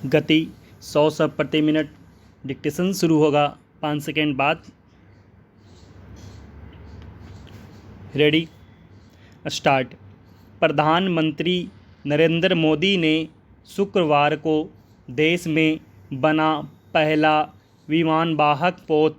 गति 100 शब्द प्रति मिनट। डिक्टेशन शुरू होगा 5 सेकेंड बाद। Ready, start. प्रधानमंत्री नरेंद्र मोदी ने शुक्रवार को देश में बना पहला विमानवाहक पोत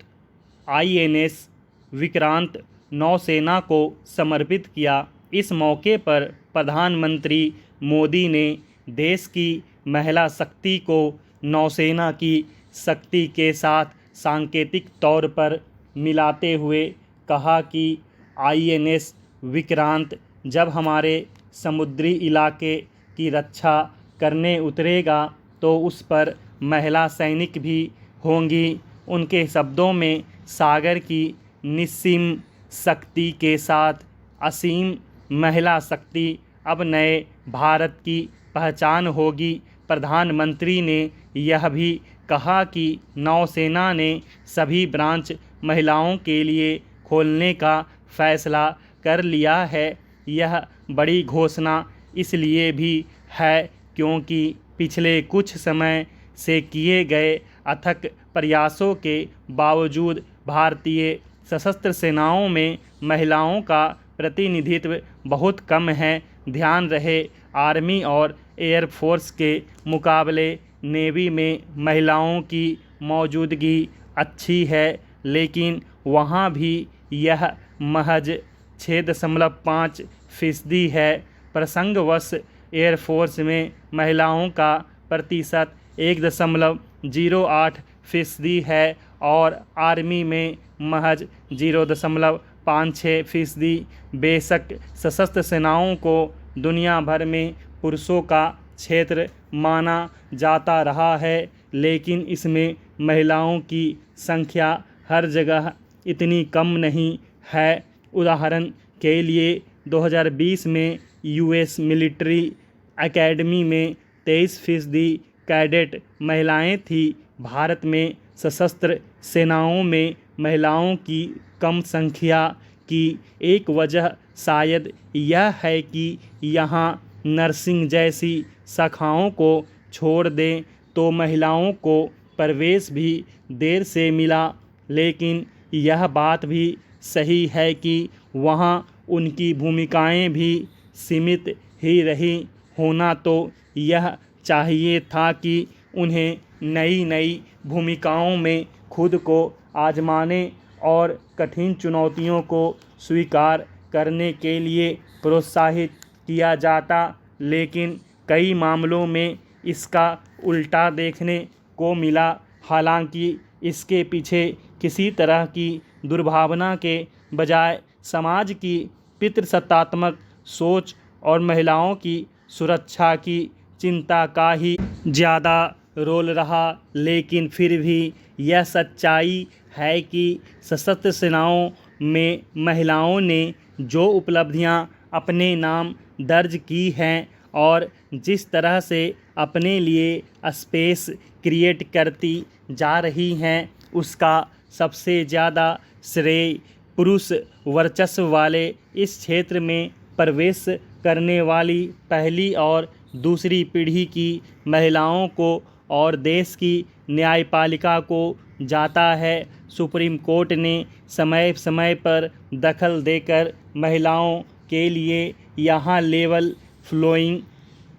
INS विक्रांत नौसेना को समर्पित किया। इस मौके पर प्रधानमंत्री मोदी ने देश की महिला शक्ति को नौसेना की शक्ति के साथ सांकेतिक तौर पर मिलाते हुए कहा कि INS विक्रांत जब हमारे समुद्री इलाके की रक्षा करने उतरेगा तो उस पर महिला सैनिक भी होंगी। उनके शब्दों में, सागर की निस्सीम शक्ति के साथ असीम महिला शक्ति अब नए भारत की पहचान होगी। प्रधानमंत्री ने यह भी कहा कि नौसेना ने सभी ब्रांच महिलाओं के लिए खोलने का फैसला कर लिया है। यह बड़ी घोषणा इसलिए भी है क्योंकि पिछले कुछ समय से किए गए अथक प्रयासों के बावजूद भारतीय सशस्त्र सेनाओं में महिलाओं का प्रतिनिधित्व बहुत कम है। ध्यान रहे, आर्मी और एयरफोर्स के मुकाबले नेवी में महिलाओं की मौजूदगी अच्छी है, लेकिन वहाँ भी यह महज 6.5% है। प्रसंगवश एयरफोर्स में महिलाओं का प्रतिशत 1.08% है और आर्मी में महज 0.56%। बेशक सशस्त्र सेनाओं को दुनिया भर में पुरुषों का क्षेत्र माना जाता रहा है, लेकिन इसमें महिलाओं की संख्या हर जगह इतनी कम नहीं है। उदाहरण के लिए 2020 में US मिलिट्री एकेडमी में 23% कैडेट महिलाएं थी। भारत में सशस्त्र सेनाओं में महिलाओं की कम संख्या की एक वजह शायद यह है कि यहाँ नर्सिंग जैसी शाखाओं को छोड़ दें तो महिलाओं को प्रवेश भी देर से मिला, लेकिन यह बात भी सही है कि वहाँ उनकी भूमिकाएं भी सीमित ही रही। होना तो यह चाहिए था कि उन्हें नई नई भूमिकाओं में खुद को आजमाने और कठिन चुनौतियों को स्वीकार करने के लिए प्रोत्साहित किया जाता, लेकिन कई मामलों में इसका उल्टा देखने को मिला। हालांकि इसके पीछे किसी तरह की दुर्भावना के बजाय समाज की पितृसत्तात्मक सोच और महिलाओं की सुरक्षा की चिंता का ही ज़्यादा रोल रहा। लेकिन फिर भी यह सच्चाई है कि सशस्त्र सेनाओं में महिलाओं ने जो उपलब्धियां अपने नाम दर्ज की हैं और जिस तरह से अपने लिए स्पेस क्रिएट करती जा रही हैं, उसका सबसे ज़्यादा श्रेय पुरुष वर्चस्व वाले इस क्षेत्र में प्रवेश करने वाली पहली और दूसरी पीढ़ी की महिलाओं को और देश की न्यायपालिका को जाता है। सुप्रीम कोर्ट ने समय समय पर दखल देकर महिलाओं के लिए यहाँ लेवल फ्लोइंग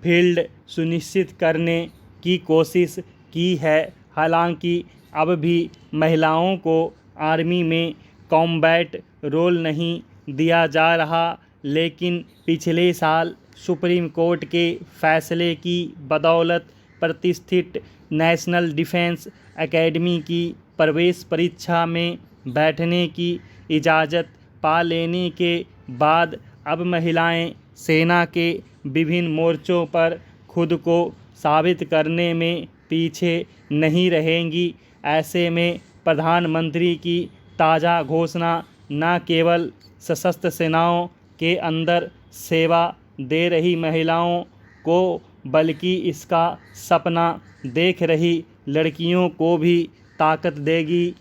फील्ड सुनिश्चित करने की कोशिश की है। हालांकि अब भी महिलाओं को आर्मी में कॉम्बैट रोल नहीं दिया जा रहा, लेकिन पिछले साल सुप्रीम कोर्ट के फैसले की बदौलत प्रतिष्ठित नेशनल डिफेंस एकेडमी की प्रवेश परीक्षा में बैठने की इजाज़त पा लेने के बाद अब महिलाएं सेना के विभिन्न मोर्चों पर खुद को साबित करने में पीछे नहीं रहेंगी। ऐसे में प्रधानमंत्री की ताज़ा घोषणा न केवल सशस्त्र सेनाओं के अंदर सेवा दे रही महिलाओं को, बल्कि इसका सपना देख रही लड़कियों को भी ताकत देगी।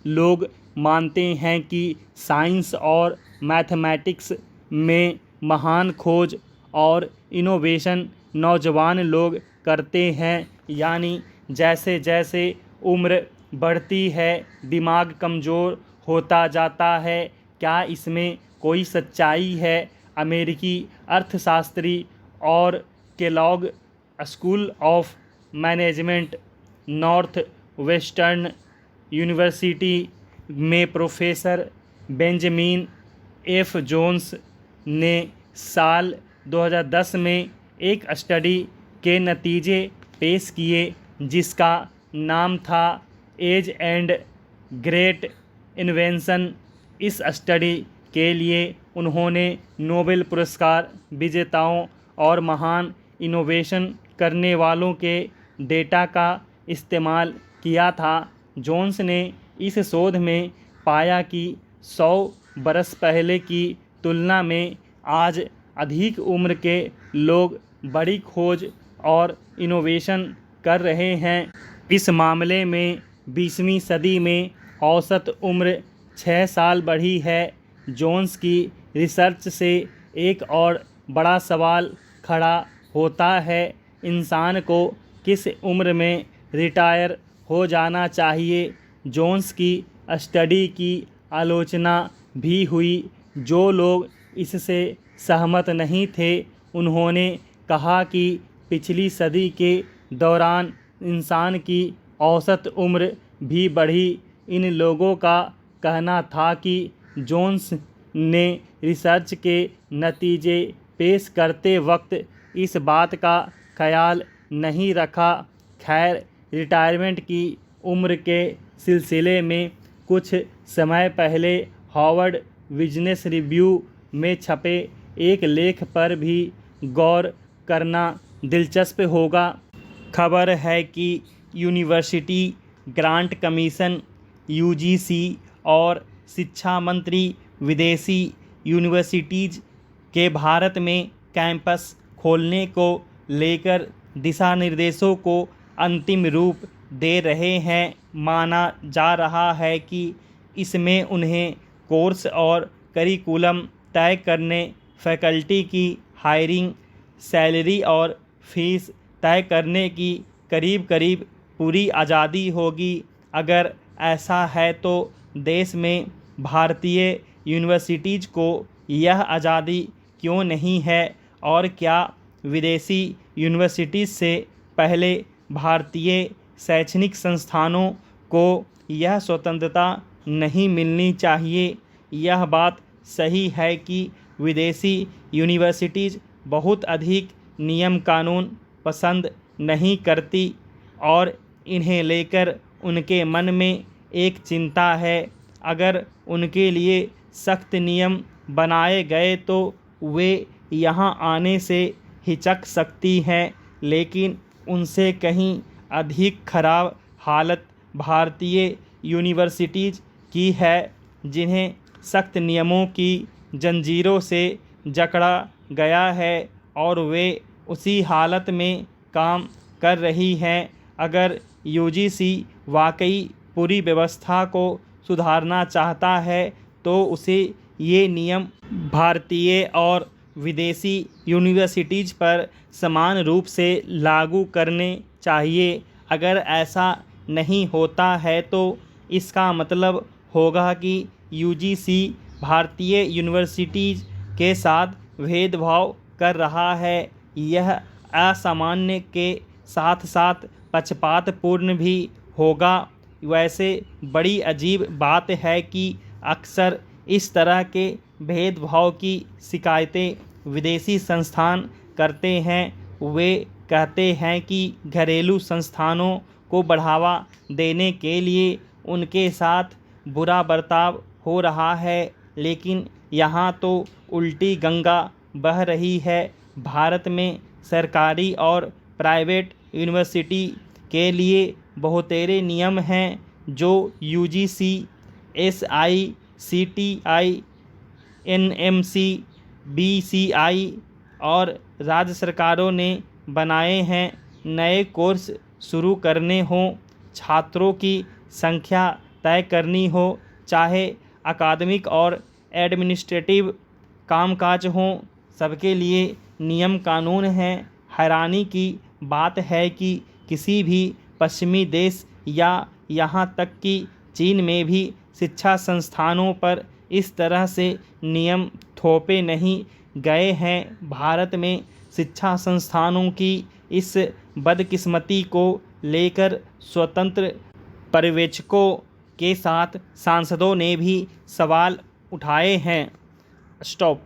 लोग मानते हैं कि साइंस और मैथमेटिक्स में महान खोज और इनोवेशन नौजवान लोग करते हैं। यानी जैसे जैसे उम्र बढ़ती है दिमाग कमज़ोर होता जाता है। क्या इसमें कोई सच्चाई है? अमेरिकी अर्थशास्त्री और Kellogg school of management north western university में प्रोफेसर बेंजामिन एफ जोन्स ने साल 2010 में एक स्टडी के नतीजे पेश किए जिसका नाम था एज एंड ग्रेट इन्वेंशन। इस स्टडी के लिए उन्होंने नोबेल पुरस्कार विजेताओं और महान इनोवेशन करने वालों के डेटा का इस्तेमाल किया था। जोन्स ने इस शोध में पाया कि 100 बरस पहले की तुलना में आज अधिक उम्र के लोग बड़ी खोज और इनोवेशन कर रहे हैं। इस मामले में 20वीं सदी में औसत उम्र 6 साल बढ़ी है। जोन्स की रिसर्च से एक और बड़ा सवाल खड़ा होता है, इंसान को किस उम्र में रिटायर हो जाना चाहिए। जोन्स की स्टडी की आलोचना भी हुई। जो लोग इससे सहमत नहीं थे उन्होंने कहा कि पिछली सदी के दौरान इंसान की औसत उम्र भी बढ़ी। इन लोगों का कहना था कि जोन्स ने रिसर्च के नतीजे पेश करते वक्त इस बात का ख्याल नहीं रखा। खैर, रिटायरमेंट की उम्र के सिलसिले में कुछ समय पहले हार्वर्ड बिजनेस रिव्यू में छपे एक लेख पर भी गौर करना दिलचस्प होगा। खबर है कि यूनिवर्सिटी ग्रांट कमीशन (यूजीसी) और शिक्षा मंत्री विदेशी यूनिवर्सिटीज़ के भारत में कैंपस खोलने को लेकर दिशा निर्देशों को अंतिम रूप दे रहे हैं। माना जा रहा है कि इसमें उन्हें कोर्स और करिकुलम तय करने, फैकल्टी की हायरिंग, सैलरी और फीस तय करने की करीब करीब पूरी आज़ादी होगी। अगर ऐसा है तो देश में भारतीय यूनिवर्सिटीज़ को यह आज़ादी क्यों नहीं है, और क्या विदेशी यूनिवर्सिटीज़ से पहले भारतीय शैक्षणिक संस्थानों को यह स्वतंत्रता नहीं मिलनी चाहिए? यह बात सही है कि विदेशी यूनिवर्सिटीज़ बहुत अधिक नियम कानून पसंद नहीं करती और इन्हें लेकर उनके मन में एक चिंता है। अगर उनके लिए सख्त नियम बनाए गए तो वे यहाँ आने से हिचक सकती हैं, लेकिन उनसे कहीं अधिक खराब हालत भारतीय यूनिवर्सिटीज़ की है, जिन्हें सख्त नियमों की जंजीरों से जकड़ा गया है और वे उसी हालत में काम कर रही हैं। अगर यूजीसी वाकई पूरी व्यवस्था को सुधारना चाहता है तो उसे ये नियम भारतीय और विदेशी यूनिवर्सिटीज़ पर समान रूप से लागू करने चाहिए। अगर ऐसा नहीं होता है तो इसका मतलब होगा कि यूजीसी भारतीय यूनिवर्सिटीज़ के साथ भेदभाव कर रहा है। यह असामान्य के साथ साथ पक्षपातपूर्ण भी होगा। वैसे बड़ी अजीब बात है कि अक्सर इस तरह के भेदभाव की शिकायतें विदेशी संस्थान करते हैं। वे कहते हैं कि घरेलू संस्थानों को बढ़ावा देने के लिए उनके साथ बुरा बर्ताव हो रहा है, लेकिन यहाँ तो उल्टी गंगा बह रही है। भारत में सरकारी और प्राइवेट यूनिवर्सिटी के लिए बहुतेरे नियम हैं जो यूजीसी, एसआईसीटीई, एनएमसी, बीसीआई और राज्य सरकारों ने बनाए हैं। नए कोर्स शुरू करने हों, छात्रों की संख्या तय करनी हो, चाहे अकादमिक और एडमिनिस्ट्रेटिव कामकाज हों, सबके लिए नियम कानून हैं। हैरानी की बात है कि किसी भी पश्चिमी देश या यहाँ तक कि चीन में भी शिक्षा संस्थानों पर इस तरह से नियम थोपे नहीं गए हैं। भारत में शिक्षा संस्थानों की इस बदकिस्मती को लेकर स्वतंत्र पर्यवेक्षकों के साथ सांसदों ने भी सवाल उठाए हैं। स्टॉप।